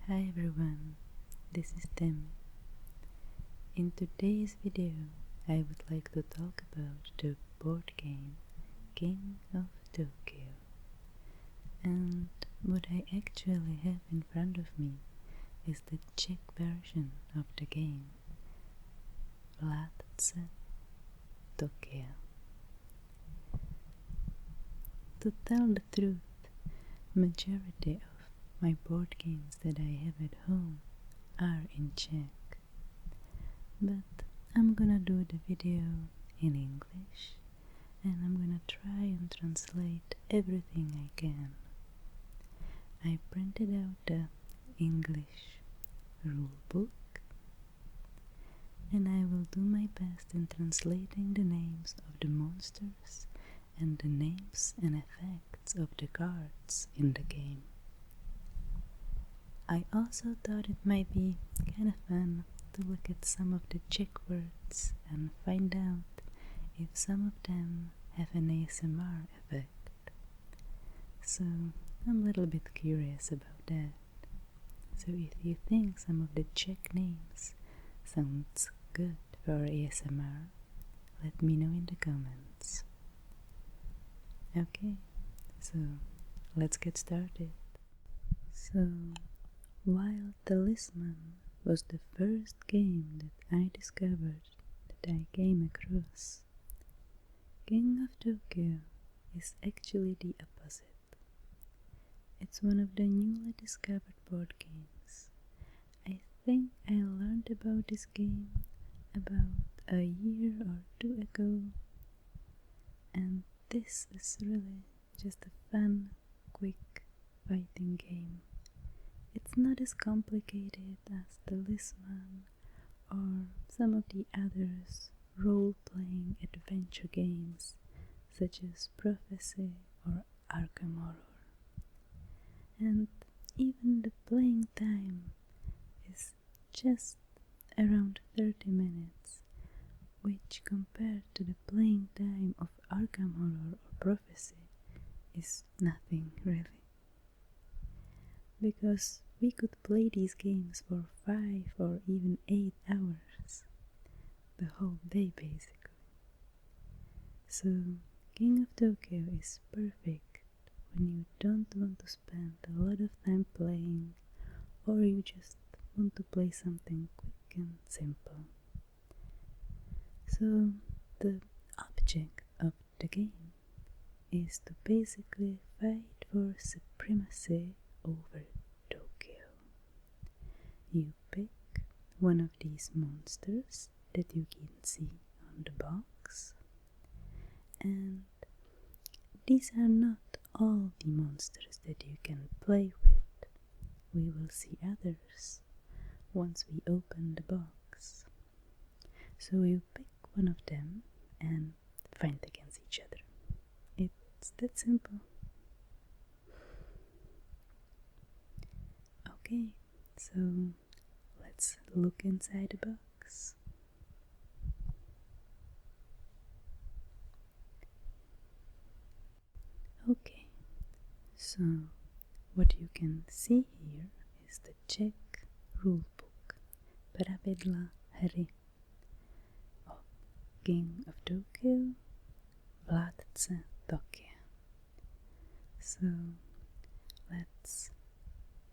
Hi everyone, this is Tim. In today's video, I would like to talk about the board game King of Tokyo. And what I actually have in front of me is the Czech version of the game, relaxation. Tokyo. To tell the truth, majority of my board games that I have at home are in Czech, but I'm gonna do the video in English and I'm gonna try and translate everything I can. I printed out the English rule book and I will do my best in translating the names of the monsters and the names and effects of the cards in the game. I also thought it might be kind of fun to look at some of the Czech words and find out if some of them have an ASMR effect. So I'm a little bit curious about that. So if you think some of the Czech names sounds good for ASMR, let me know in the comments. Okay, so let's get started. So, while Talisman was the first game that I discovered that I came across, King of Tokyo is actually the opposite. It's one of the newly discovered board games. I think I learned about this game about a year or two ago, and this is really just a fun, quick fighting game. It's not as complicated as Talisman or some of the others role-playing adventure games such as Prophecy or Arkham Horror. And even the playing time is just around 30 minutes, which compared to the playing time of Arkham Horror or Prophecy is nothing really. Because we could play these games for 5 or even 8 hours, the whole day basically. So King of Tokyo is perfect when you don't want to spend a lot of time playing, or you just want to play something quick and simple. So the object of the game is to basically fight for supremacy over Tokyo. You pick one of these monsters that you can see on the box, and these are not all the monsters that you can play with. We will see others once we open the box. So you pick one of them and fight against each other. It's that simple. Okay, so let's look inside the box. Okay, so what you can see here is the Czech rulebook, Pravidla hry of King of Tokyo, vládce Tokyo. So let's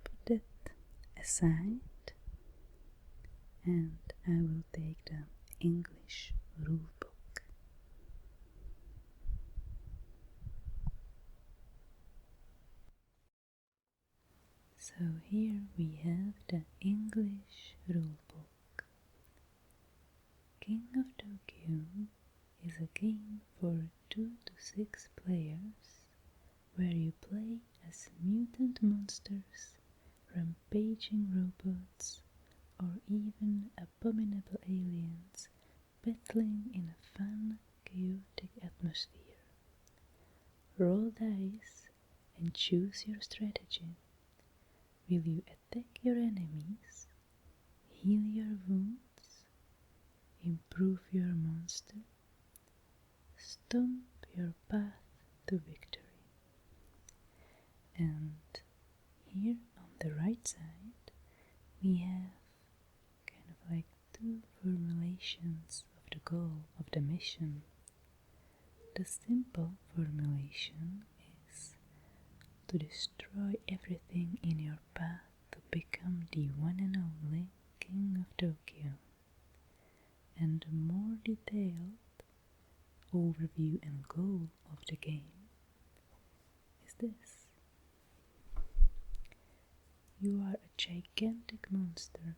put it aside and I will take the English rulebook. So here we have the English rulebook. King of Tokyo is a game for 2 to 6 players where you play as mutant monsters, rampaging robots, or even abominable aliens battling in a fun, chaotic atmosphere. Roll dice and choose your strategy. Will you attack your enemies, heal your wounds, improve your monster, stomp your path to victory? And here on the right side we have kind of like two formulations of the goal of the mission. The simple formulation is to destroy everything in your path to become the one and only King of Tokyo. And the more detailed overview and goal of the game is this. You are a gigantic monster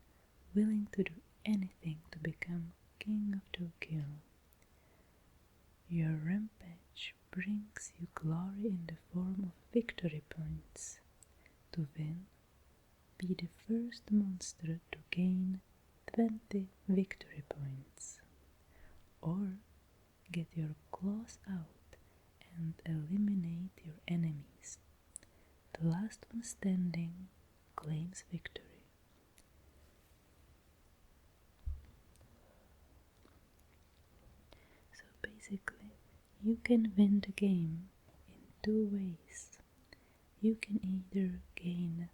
willing to do anything to become King of Tokyo. Your rampage brings you glory in the form of victory points. To win, be the first monster to gain 20 victory points, or get your claws out and eliminate your enemies. The last one standing claims victory. So basically, you can win the game in two ways. You can either gain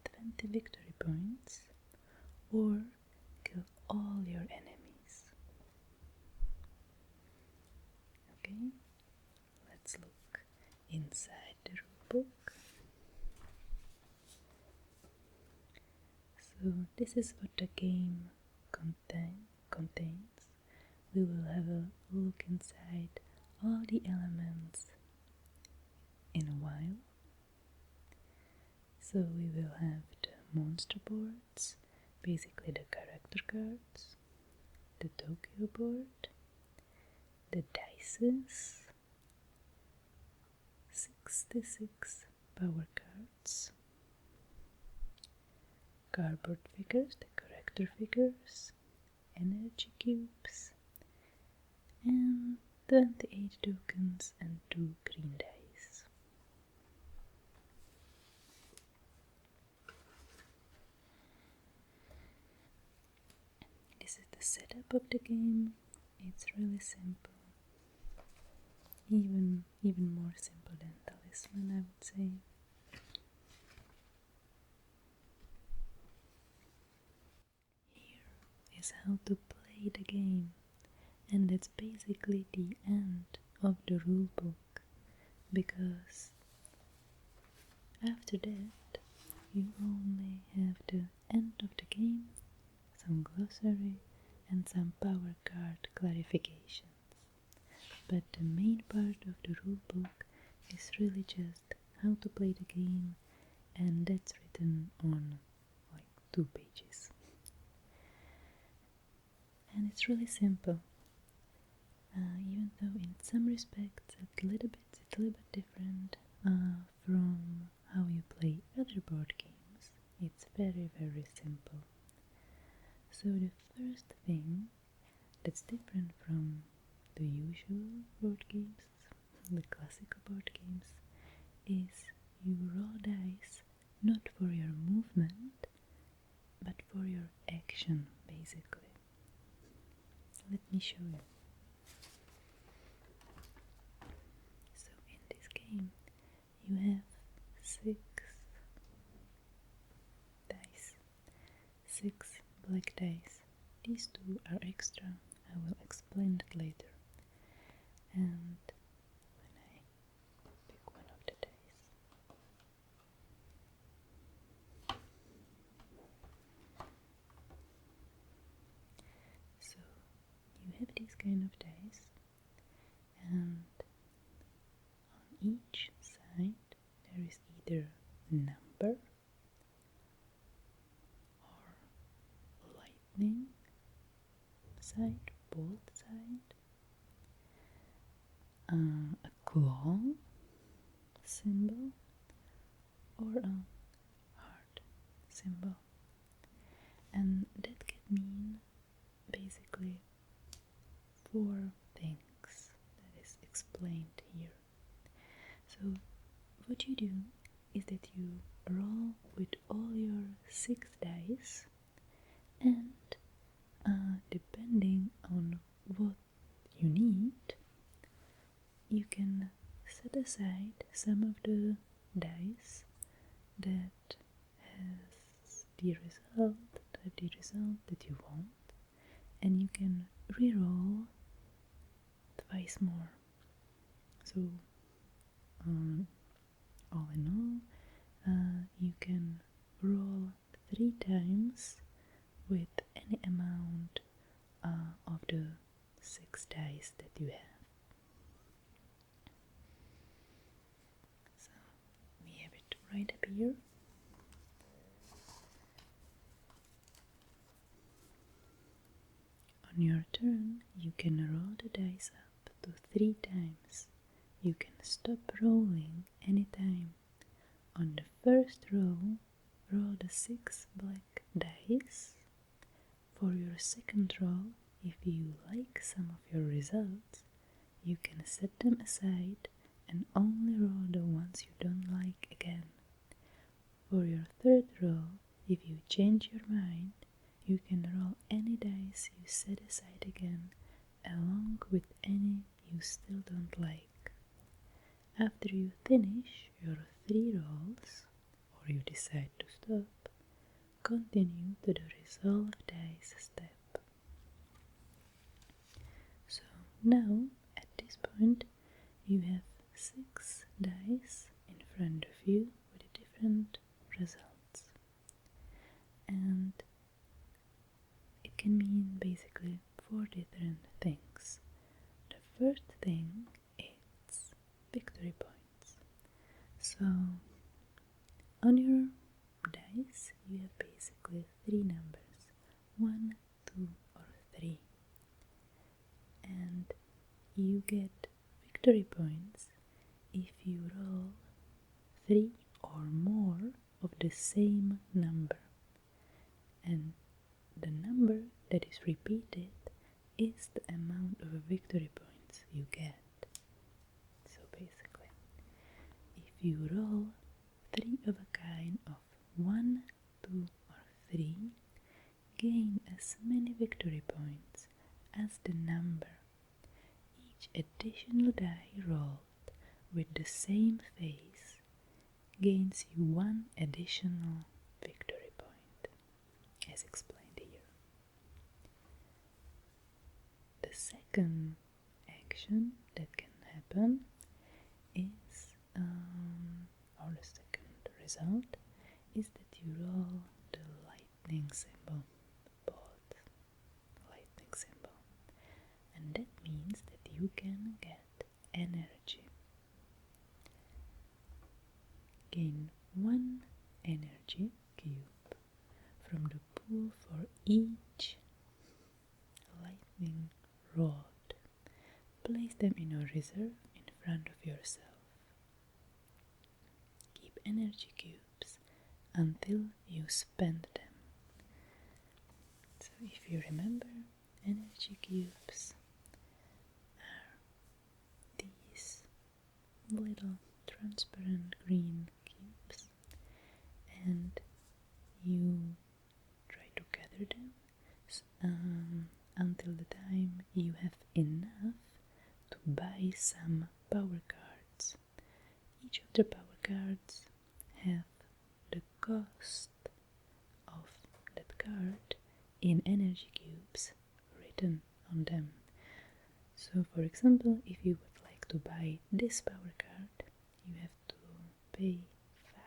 20 victory points or kill all your enemies. Okay, let's look inside the rulebook. So this is what the game contains. We will have a look inside all the elements in a while. So we will have the monster boards, basically the character cards, the Tokyo board, the dices, 66 power cards, cardboard figures, the character figures, energy cubes, and 28 tokens and 2 green dice. This is the setup of the game. It's really simple. Even more simple than Talisman, I would say. Here is how to play the game, and that's basically the end of the rulebook, because after that you only have the end of the game, some glossary, and some power card clarifications. But the main part of the rulebook is really just how to play the game, and that's written on like 2 pages. And it's really simple, even though in some respects it's a little bit different from how you play other board games. It's very simple. So the first thing that's different from the usual board games, the classical board games, is you roll dice not for your movement, but for your action, basically. Let me show you. So in this game, you have 6 dice, 6 black dice. These 2 are extra. I will explain that later. And when I pick one of the dice, so you have these kind of dice, and on each side there is either number or lightning side, bolt side, a claw symbol, or a heart symbol. And that can mean basically 4 things that is explained here. So what you do is that you roll with all your 6 dice, and depending on what you need, you can set aside some of the dice that has the result that you want, and you can reroll twice more. So all in all, you can roll 3 times with any amount of the 6 dice that you have. So we have it right up here. On your turn, you can roll the dice up to 3 times. You can stop rolling anytime. On the first roll, roll the 6 black dice. For your second roll, if you like some of your results, you can set them aside and only roll the ones you don't like again. For your third roll, if you change your mind, you can roll any dice you set aside again, along with any you still don't like. After you finish your 3 rolls, or you decide to stop, continue to the resolve dice step. So now, at this point, you have 6 dice in front of you with different results. And it can mean basically 4 different things. The first thing is victory points. So on your dice you have basically 3 numbers, 1, 2 or 3, and you get victory points if you roll 3 or more of the same number, and the number that is repeated is the amount of victory points you get. So basically, if you roll 3 of a kind of 1, 2 or 3, gain as many victory points as the number. Each additional die rolled with the same face gains you 1 additional victory point, as explained here. The second action that can happen is, or the second result, is that you roll the lightning symbol, both lightning symbol, and that means that you can get energy. Gain 1 energy cube from the pool for each lightning rod. Place them in a reserve in front of yourself. Keep energy cubes until you spend them. So if you remember, energy cubes are these little transparent green cubes, and you try to gather them until the time you have enough to buy some power cards. Each of the power cards have the cost of that card in energy cubes written on them. So for example, if you would like to buy this power card, you have to pay 5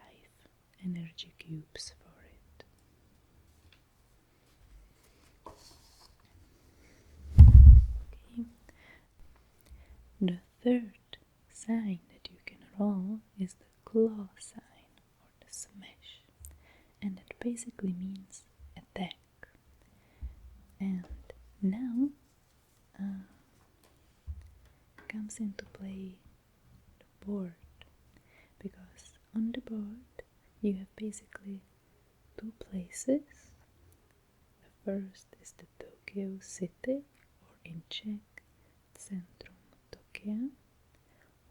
energy cubes for it. Okay. The third sign that you can roll is the claw sign, or the smash, and that basically means attack. And now comes into play the board, because on the board you have basically 2 places. The first is the Tokyo City, or in Czech, Centrum Tokia,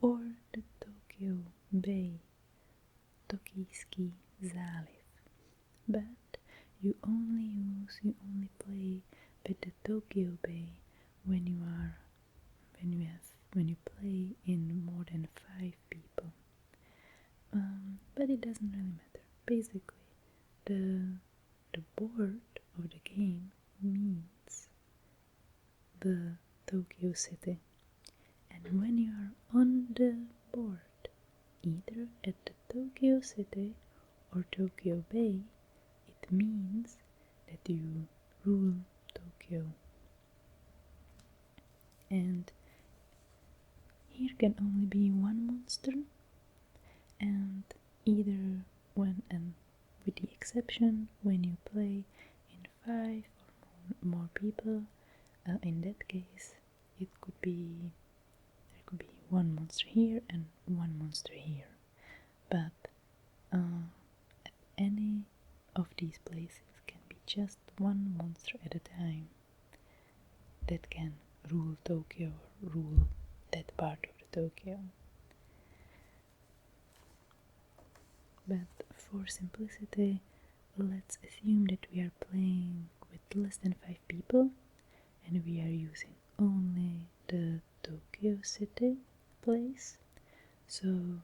or the Tokyo Bay, Tokijský záliv. But you only play with the Tokyo Bay when you play in more than 5 people. But it doesn't really matter. Basically, the the board of the game means the Tokyo city. And when you are on the board, either at the Tokyo city or Tokyo Bay, it means that you rule Tokyo. And here can only be one monster, and either when, and with the exception when you play in 5 or more people, in that case it could be, there could be one monster here and one monster here, but at any of these places can be just one monster at a time that can rule Tokyo or rule that part of the Tokyo. But for simplicity, let's assume that we are playing with less than 5 people and we are using only the Tokyo city place. So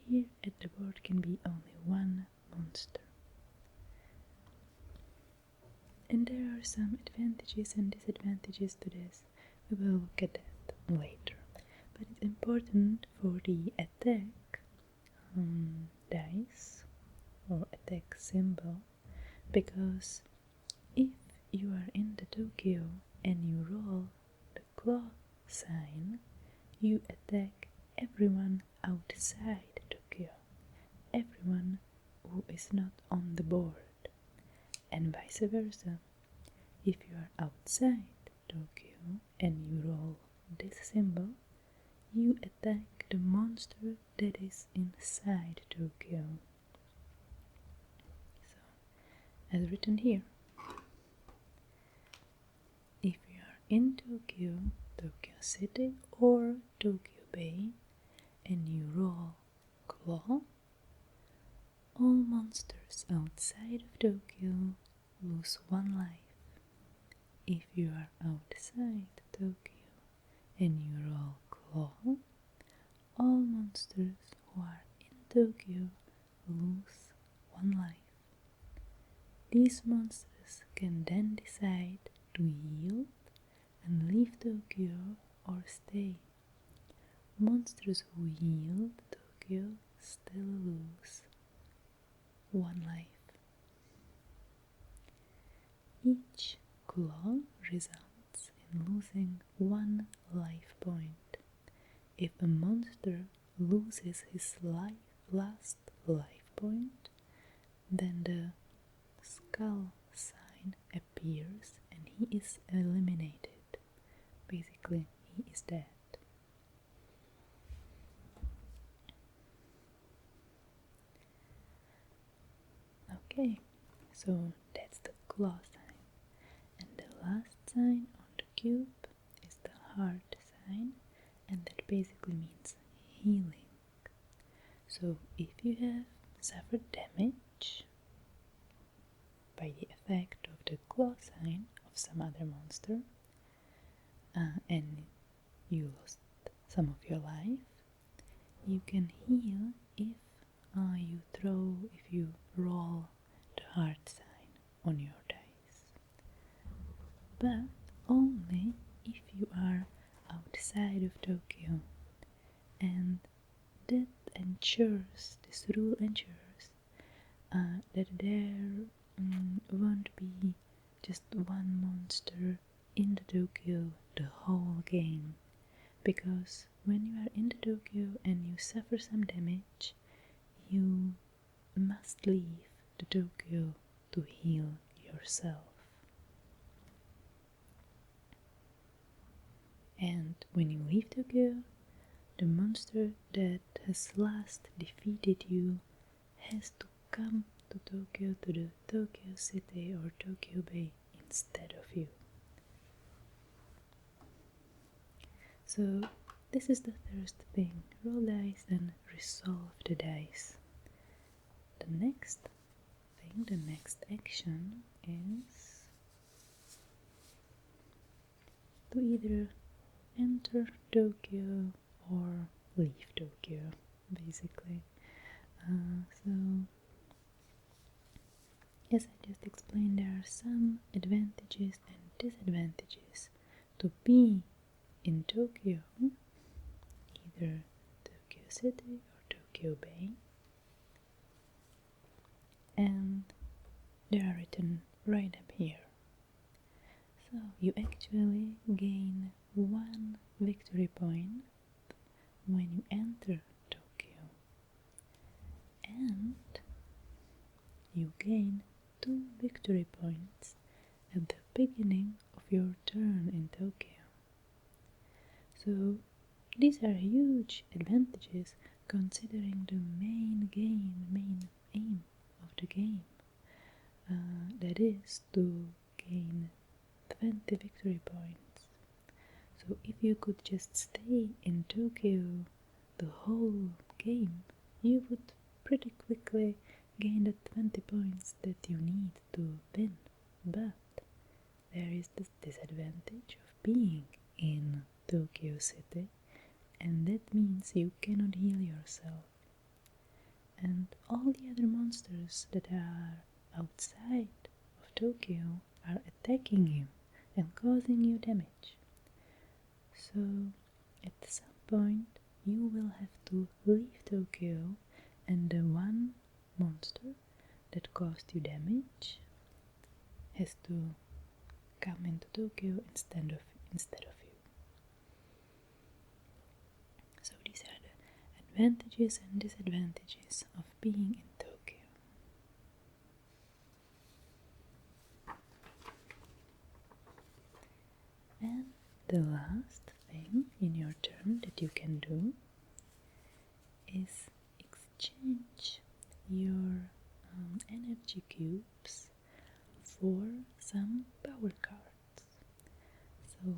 here at the board can be only one monster. And there are some advantages and disadvantages to this. We will look at that later. But it's important for the attack dice or attack symbol, because if you are in the Tokyo and you roll the claw sign, you attack everyone outside Tokyo, everyone who is not on the board, and vice versa. If you are outside Tokyo and you roll this symbol, you attack the monster that is inside Tokyo. So, as written here, if you are in Tokyo, Tokyo City or Tokyo Bay, and you roll claw, all monsters outside of Tokyo lose 1 life. If you are outside Tokyo and you roll claw, all monsters who are in Tokyo lose 1 life. These monsters can then decide to yield and leave Tokyo or stay. Monsters who yield Tokyo still lose 1 life. Each claw results in losing 1 life point. If a monster loses his last life point, then the skull sign appears and he is eliminated. Basically, he is dead. Okay, so that's the claw sign. And the last sign on the cube is the heart sign, and that basically means healing. So if you have suffered damage by the effect of the claw sign of some other monster, and you lost some of your life, you can heal if you roll the heart sign on your dice. But only if you are outside of Tokyo, and that ensures, this rule ensures that there won't be just one monster in the Tokyo the whole game, because when you are in the Tokyo and you suffer some damage, you must leave the Tokyo to heal yourself. And when you leave Tokyo, the monster that has last defeated you has to come to Tokyo, to the Tokyo City or Tokyo Bay instead of you. So this is the first thing: roll dice and resolve the dice. The next thing, the next action is to either enter Tokyo or leave Tokyo, basically. So as I just explained, there are some advantages and disadvantages to be in Tokyo, either Tokyo City or Tokyo Bay, and they are written right up here. So you actually gain 1 victory point when you enter Tokyo, and you gain 2 victory points at the beginning of your turn in Tokyo. So these are huge advantages considering the main aim of the game, that is to gain 20 victory points. So if you could just stay in Tokyo the whole game, you would pretty quickly gain the 20 points that you need to win. But there is this disadvantage of being in Tokyo City, and that means you cannot heal yourself. And all the other monsters that are outside of Tokyo are attacking you and causing you damage. So at some point you will have to leave Tokyo, and the one monster that caused you damage has to come into Tokyo instead of you. So these are the advantages and disadvantages of being in Tokyo. And the last thing in your turn that you can do is exchange your energy cubes for some power cards. So,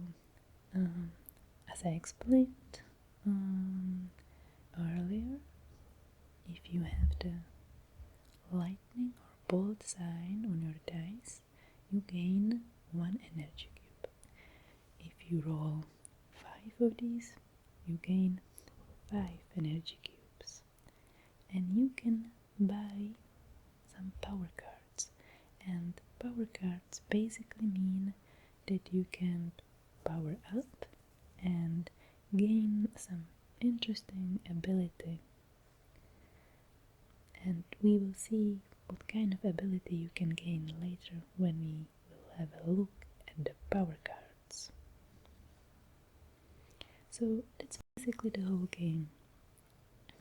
as I explained earlier, if you have the lightning or bolt sign on your dice, you gain 1 energy cube. If you roll 5 of these, you gain 5 energy cubes. And you can buy some power cards. And power cards basically mean that you can power up and gain some interesting ability. And we will see what kind of ability you can gain later when we will have a look at the power cards. So that's basically the whole game.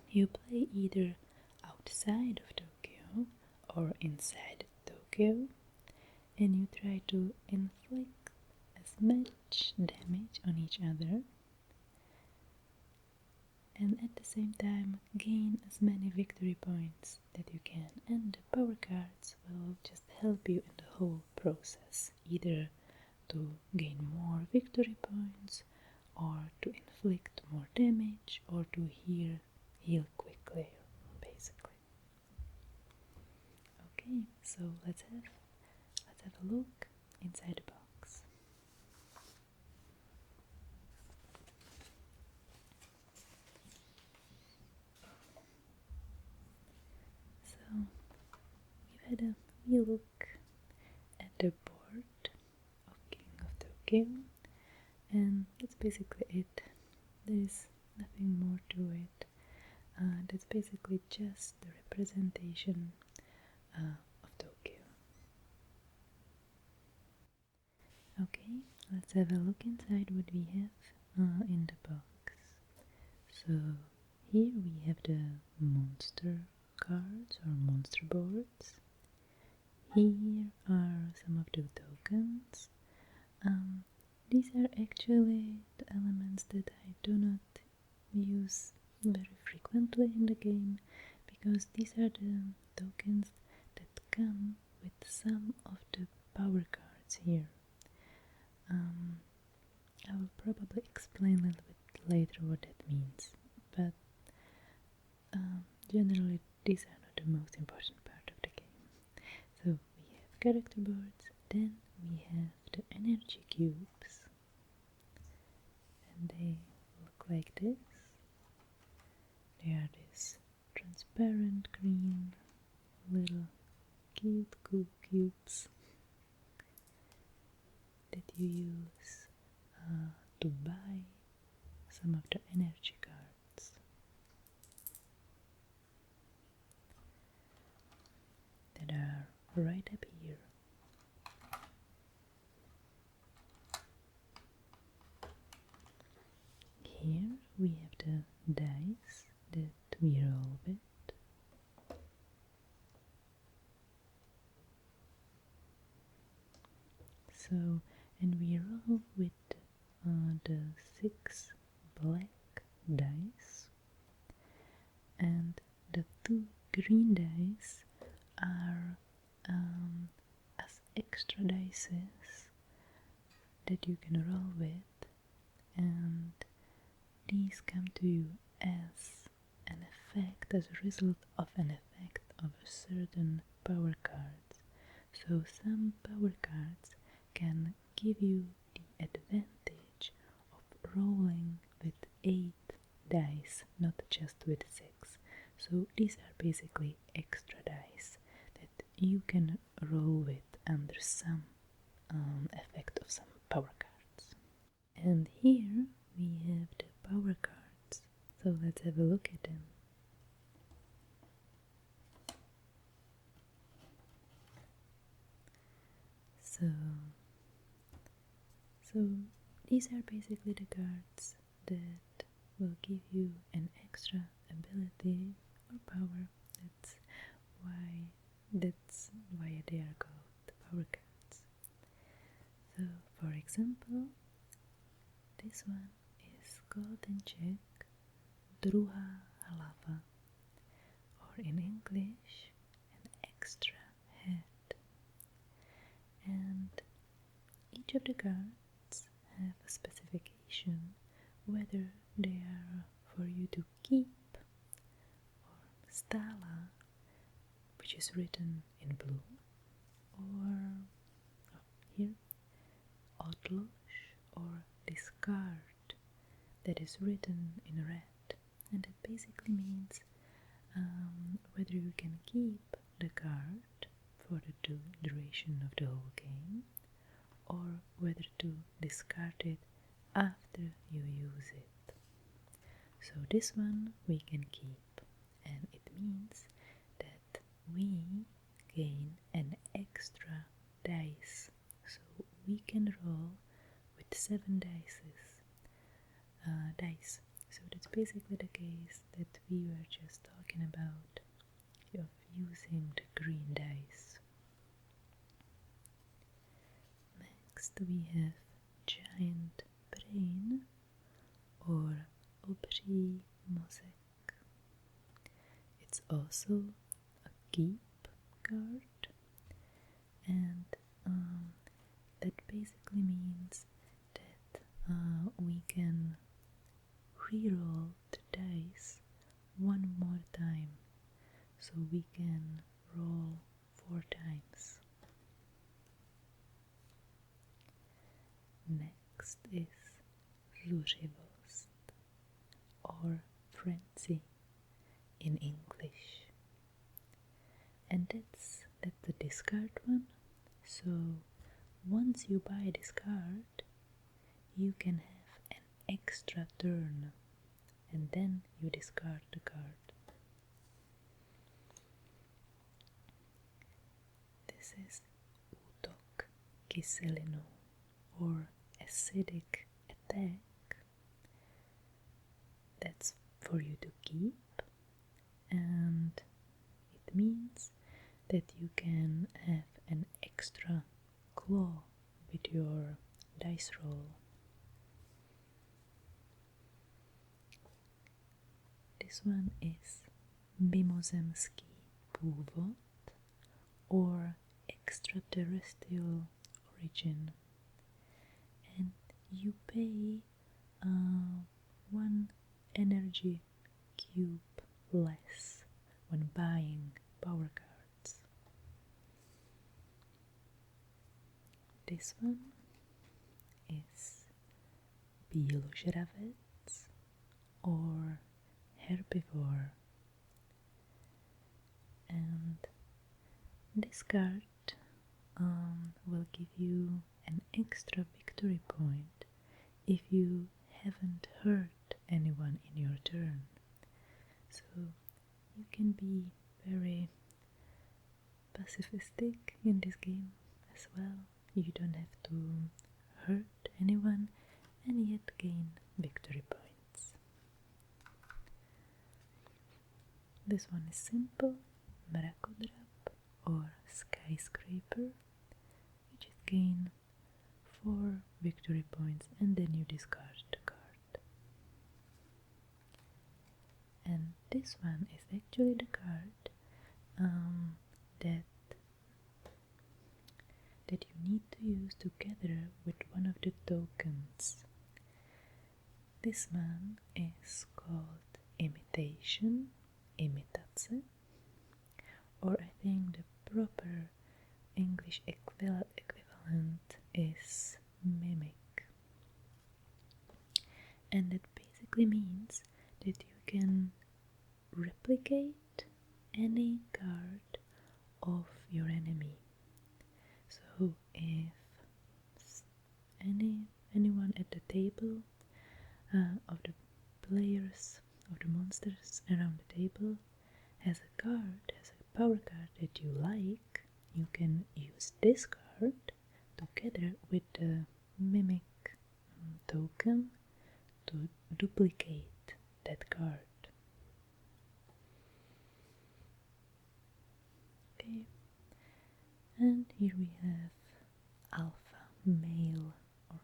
You play either outside of Tokyo or inside Tokyo, and you try to inflict as much damage on each other, and at the same time gain as many victory points that you can. And the power cards will just help you in the whole process, either to gain more victory points, or to inflict more damage, or to heal quickly, basically. Okay, so let's have a look inside the box. So we've had a wee look at the board of King of Tokyo, and that's basically it. There's nothing more to it. That's basically just the representation of Tokyo. Okay, let's have a look inside what we have in the box. So here we have the monster cards or monster boards. Here are some of the tokens. These are actually the elements that I do not use very frequently in the game, because these are the tokens that come with some of the power cards here. I will probably explain a little bit later what that means, but generally these are not the most important part of the game. So we have character boards, then we have the energy cubes, and they look like this. They are this transparent green little cute cubes that you use to buy some of the energy cards that are right up here. Here we have the dice that we roll with. So, and we roll with the 6 black dice, and the 2 green dice are as extra dices that you can roll with, and these come to you as an effect, as a result of an effect of a certain power cards. So some power cards can give you the advantage of rolling with 8 dice, not just with 6. So these are basically extra dice that you can roll with under some effect of some power cards. And here we have the power cards, so let's have a look at them. So these are basically the cards that will give you an extra ability or power. That's why they are called power cards. So for example, this one is called in Czech Druhá hlava, or in English an extra head. And each of the cards have a specification, whether they are for you to keep, or stala, which is written in blue, or here odlož, or discard, that is written in red, and it basically means whether you can keep the card for the duration of the whole game, or whether to discard it after you use it. So this one we can keep, and it means that we gain an extra dice. So we can roll with 7 dice. So that's basically the case that we were just talking about, of using the green dice. Next we have giant brain, or obří mozek. It's also a keep card, and that basically means that we can reroll the dice one more time, so we can roll 4 times. Next is zuřivost, or frenzy in English, and that's the discard one. So once you buy this card, you can have an extra turn, and then you discard the card. This is útok kyselinu, or acidic attack. That's for you to keep, and it means that you can have an extra claw with your dice roll. This one is mimozemský původ, or extraterrestrial origin, and you pay 1 energy cube less when buying power cards. This one is bíložravec, or herbivore, and This card will give you an extra victory point if you haven't hurt anyone in your turn. So you can be very pacifistic in this game as well. You don't have to hurt anyone and yet gain victory points. This one is simple, Mrakodrap or Skyscraper. You just gain 4 victory points and then you discard the card. And this one is actually the card that you need to use together with one of the tokens. This one is called Imitation, Imitace, or I think the proper English equivalent is Mimic. And that basically means that you can replicate any card of your enemy. So if anyone at the table of the players, of the monsters around the table has a power card that you like, you can use this card together with the Mimic token to duplicate that card. Okay, and here we have alpha male or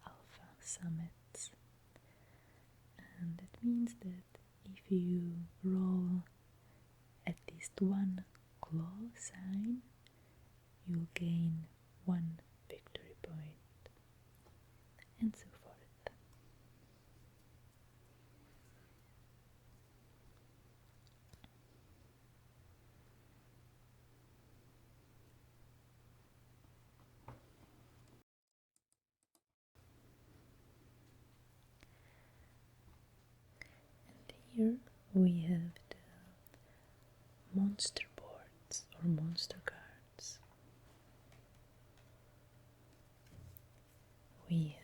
alpha summits, and that means that if you roll at least one claw sign, you'll gain 1 victory point, and so forth. And here we have the monster boards or monster cards. We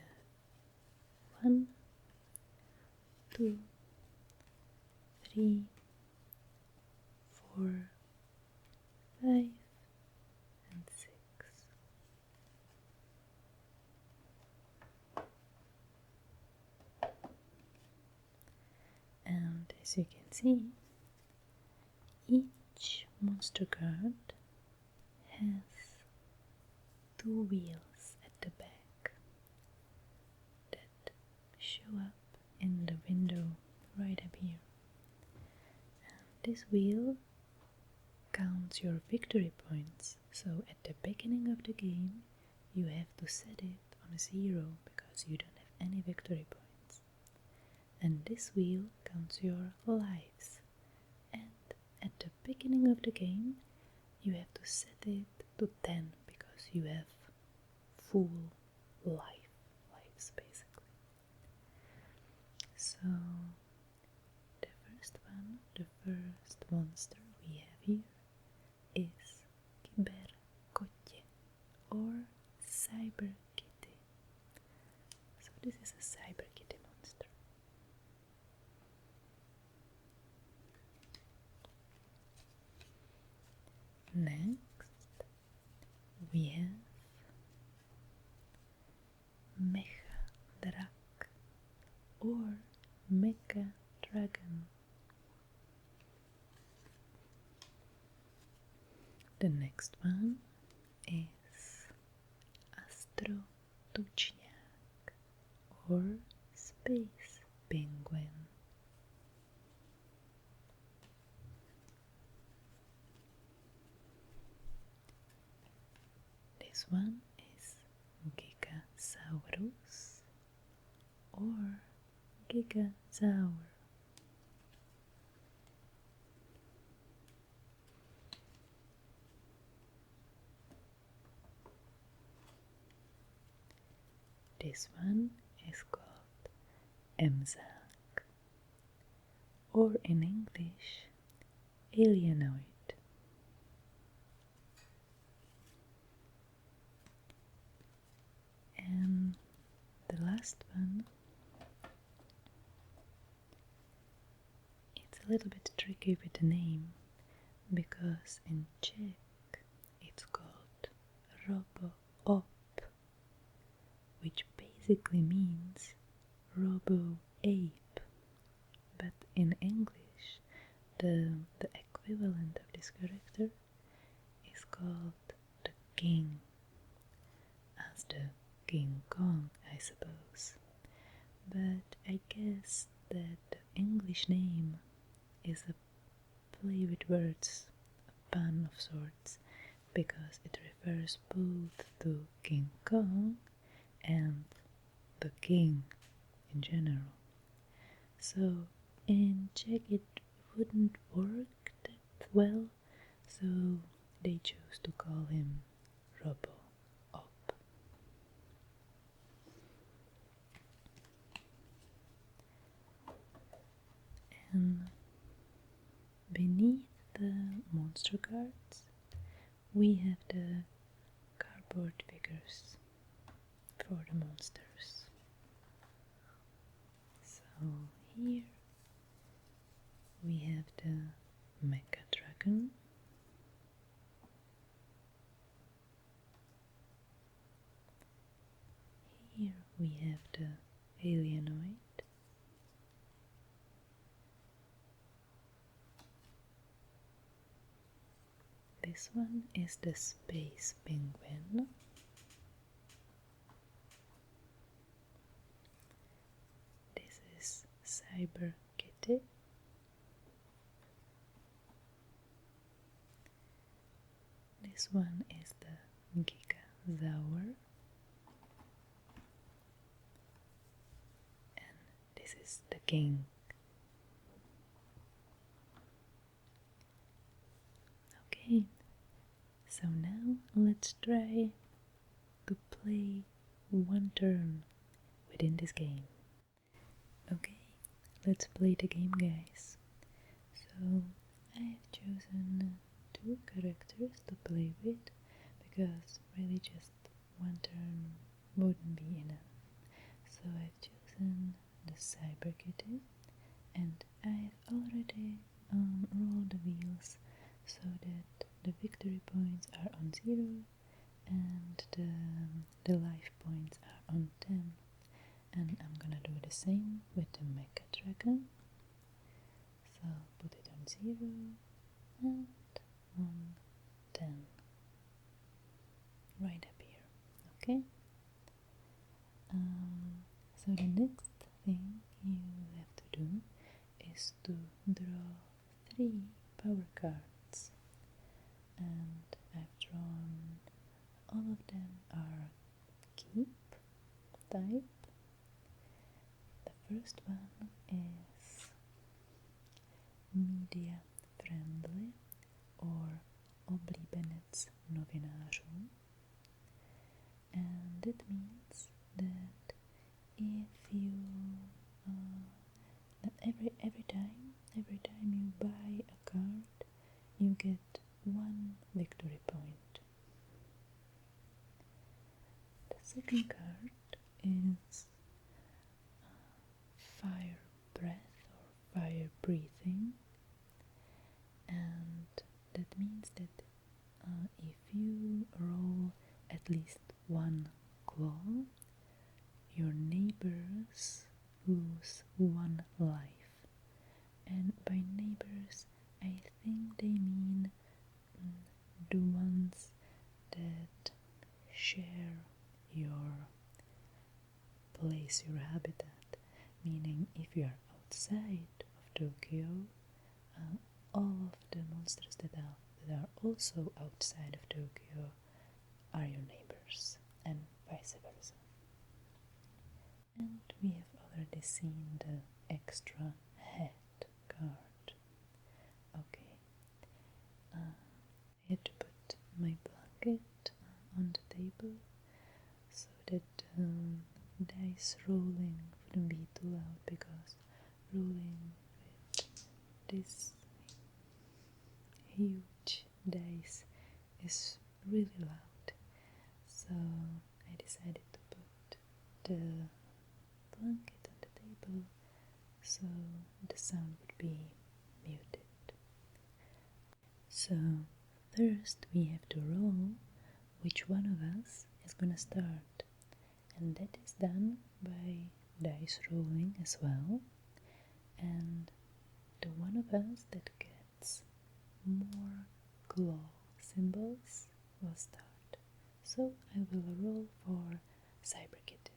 have 1, 2, 3, 4, 5, and 6. And as you can see, each monster card has 2 wheels at the back that show up in the window right up here. And this wheel counts your victory points, so at the beginning of the game you have to set it on 0 because you don't have any victory points. And this wheel counts your lives, and at the beginning of the game you have to set it to 10 because you have full lives basically. So the first monster we have here is Kiberkotje or Cyber Kitty. So this is a Cyber Kitty monster. Next we have Mecha Drak or Mecha Dragon. The next one is Astro Tuchniak or Space Penguin. This one is Gigasaurus or Gigazaur. This one is called Emzak, or in English, Alienoid. last one, it's a little bit tricky with the name because in Czech it's called robo-op, which basically means robo-ape, but in English the equivalent of this character is called the king, as the King Kong, I suppose. But I guess that the English name is a play with words, a pun of sorts, because it refers both to King Kong and the king in general. So in Czech it wouldn't work that well, so they chose to call him Robo. And beneath the monster cards we have the cardboard figures for the monsters. So here we have the Mecha Dragon, here we have the Alienoid, this one is the Space Penguin, this is Cyber Kitty, this one is the Gigazaur, and this is the King. Okay, so now let's try to play one turn within this game. Okay, let's play the game, guys. So I have chosen 2 characters to play with because really just one turn wouldn't be enough. So I've chosen the Cyber Kitty, and I've already rolled the wheels so that the victory points are on 0 and the life points are on 10. And I'm gonna do the same with the Mecha Dragon. So put it on 0 and on 10. Right up here, okay? So the next thing you have to do is to draw 3 power cards. And I've drawn, all of them are keep type. The first one is media friendly, or oblíbenec novinářů, and that means that if you that every time you buy a card you get 1 victory point. The second card is fire breath or fire breathing, and that means that if you roll at least 1 claw, your neighbors lose 1 life. And by neighbors I think they mean the ones that share your place, your habitat, meaning if you are outside of Tokyo, all of the monsters that are also outside of Tokyo are your neighbors, and vice versa. And we have already seen the extra head card. Okay, I had to put my blanket on the table so that dice rolling wouldn't be too loud, because rolling with this huge dice is really loud. So I decided to put the blanket on the table, so the sound would be muted. So first we have to roll which one of us is gonna start, and that is done by dice rolling as well, and the one of us that gets more claw symbols will start. So I will roll for Cyber Kitty.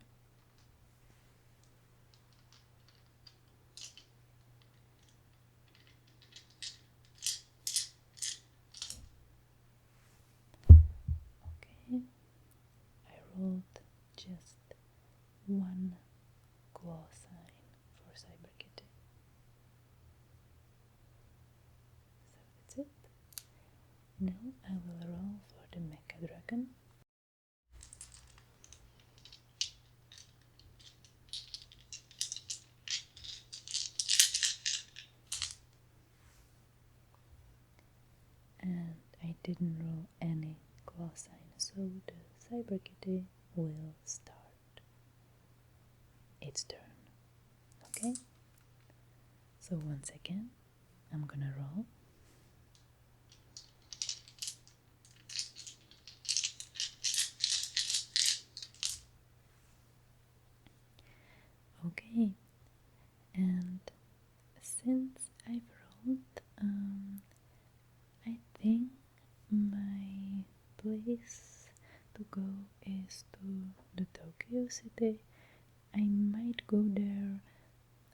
Okay, I rolled just one claw sign for Cyber Kitty. So that's it. Now I will roll for the Mecha Dragon. And I didn't roll any claw sign, so the Cyber Kitty will start its turn. Okay? So once again, I'm gonna roll. Okay, and since I've rolled, I think my place to go is to the Tokyo City. I might go there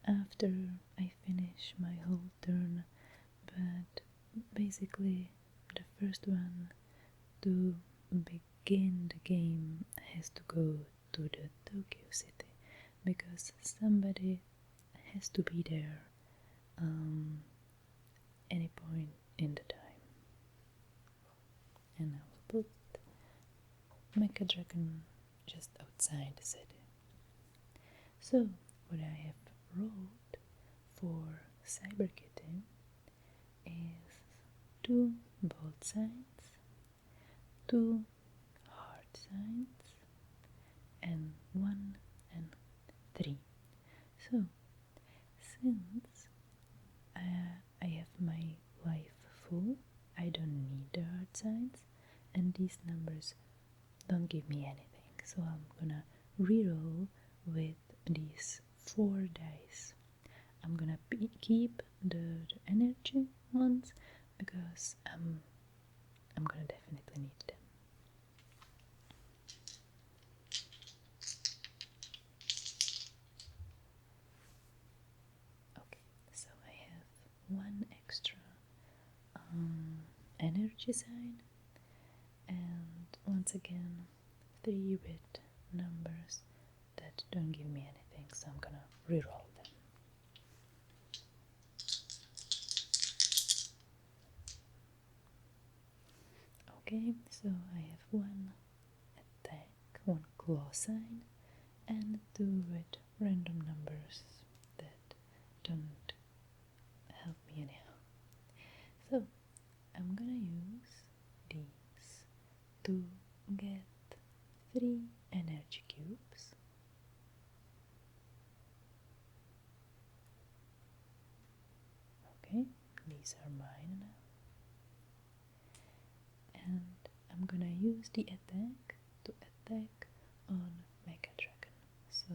after I finish my whole turn, but basically the first one to begin the game has to go to the Tokyo City, because somebody has to be there any point in the time. And I will put Mecha Dragon just outside the city. So what I have rolled for Cyber Kitty is 2 bold signs, 2 hard signs, and 1 and 3. So since I have my life full, I don't need the hard signs, and these numbers don't give me anything, so I'm gonna reroll with these 4 dice. I'm gonna keep the energy ones because I'm gonna definitely need them. Okay, so I have 1 extra energy sign, and once again 3 with numbers that don't give me anything, so I'm gonna reroll them. Okay, so I have 1 attack, 1 claw sign, and 2 with random numbers that don't help me anyhow. So I'm gonna use these to get 3 energy cubes. Okay, these are mine now. And I'm gonna use the attack to attack on Mecha Dragon. So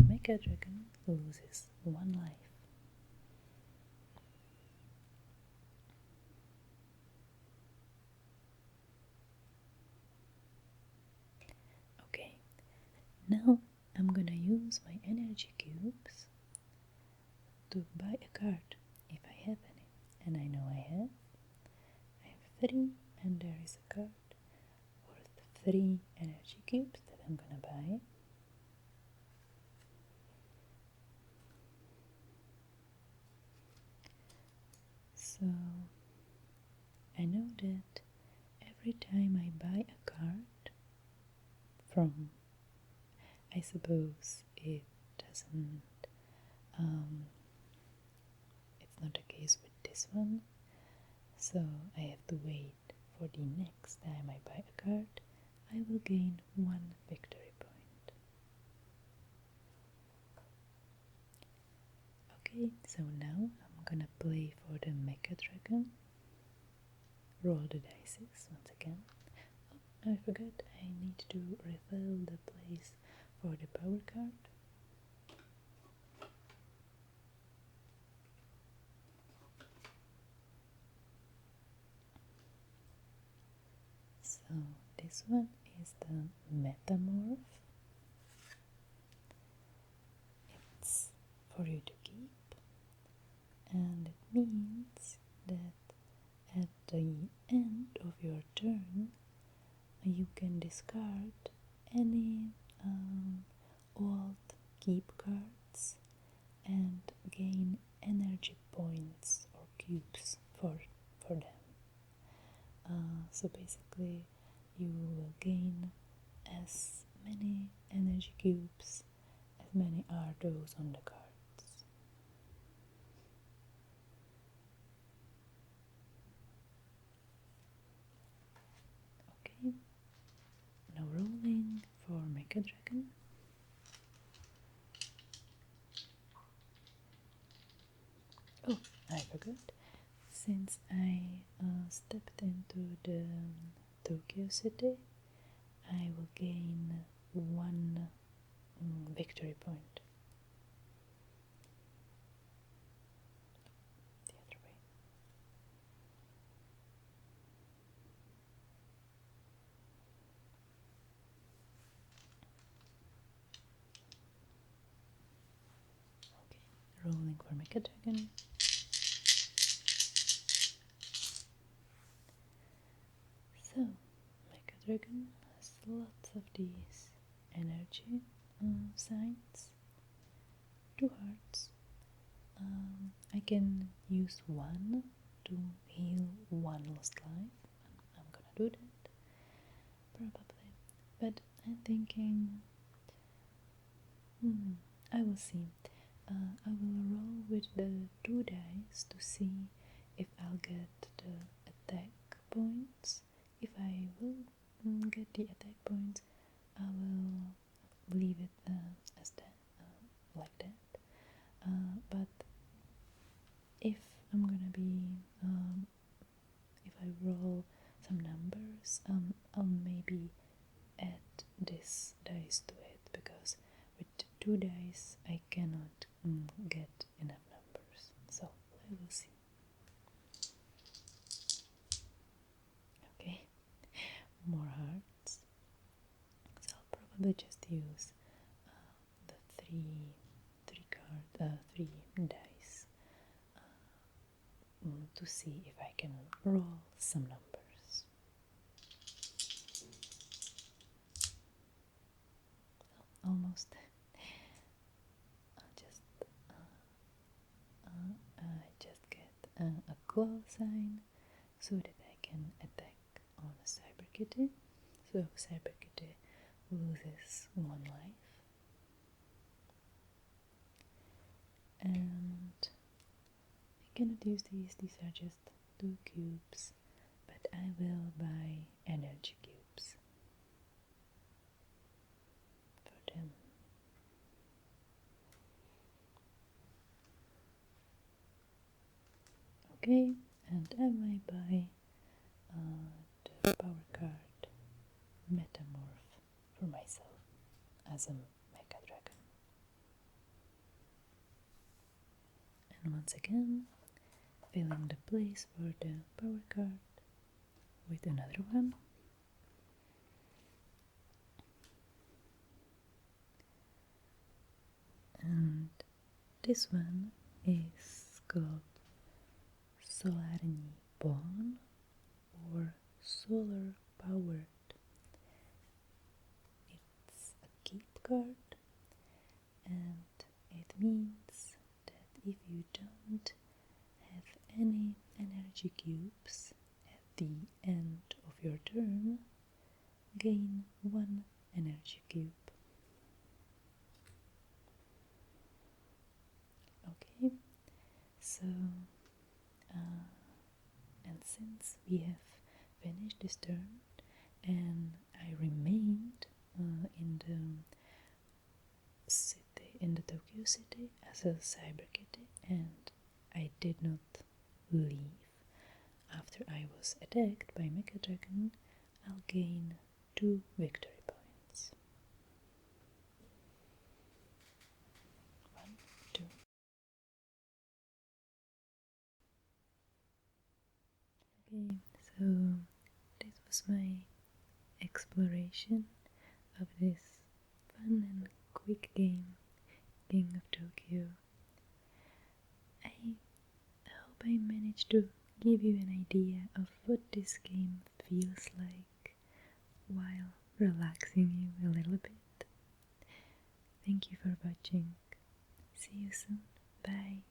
Mecha Dragon loses 1 life. Okay, now I'm gonna use my energy cubes to buy a card if I have any, and I know I have 3, and there is a card worth 3 energy cubes that I'm gonna buy. So I know that every time I buy a card from, I suppose it doesn't, it's not the case with this one, so I have to wait for the next time I buy a card. I will gain 1 victory point. Okay, so now I'm gonna play for the Mecha Dragon. Roll the dice once again. Oh, I forgot, I need to refill the place for the power card. So this one is the Metamorph. It's for you to keep, and it means that at the end of your turn you can discard any old keep cards and gain energy points or cubes for them. So basically you will gain as many energy cubes as many are those on the cards. Okay, now rolling for Mecha Dragon. Oh, I forgot. Since I stepped into the Tokyo City, I will gain one victory point. The other way. Okay, rolling for Mecha Dragon. So, Mecha Dragon has lots of these energy signs. 2 hearts. I can use one to heal one lost life. I'm gonna do that, probably. But I'm thinking, I will see. I will roll with the 2 dice to see if I'll get the attack points. If I will get the attack points, I will leave it as that, like that. But if I'm gonna be, if I roll some numbers, I'll maybe add this dice to it, because with 2 dice I cannot get enough numbers. So I will see. Okay, more hearts. So I'll probably just use the three dice to see if I can roll some numbers. Almost. I just get a claw sign so that I can attack on a Cyber Kitty. So Cyber Kitty loses 1 life. And I cannot use these are just 2 cubes, but I will buy energy cubes for them. Okay, and I might buy the power card Metamorph for myself as a Mecha Dragon. And once again, filling the place for the power card with another one. And this one is called Solarni Born, or Solar Powered. It's a keep card, and it means that if you don't have any energy cubes at the end of your turn, gain 1 energy cube. Okay, so and since we have finished this turn and I remained in the city, in the Tokyo City as a Cyber Kitty, and I did not leave after I was attacked by Mecha Dragon, I'll gain 2 victory points. 1, 2. Okay, so this was my exploration of this fun and quick game, King of Tokyo. I hope I managed to give you an idea of what this game feels like while relaxing you a little bit. Thank you for watching. See you soon. Bye.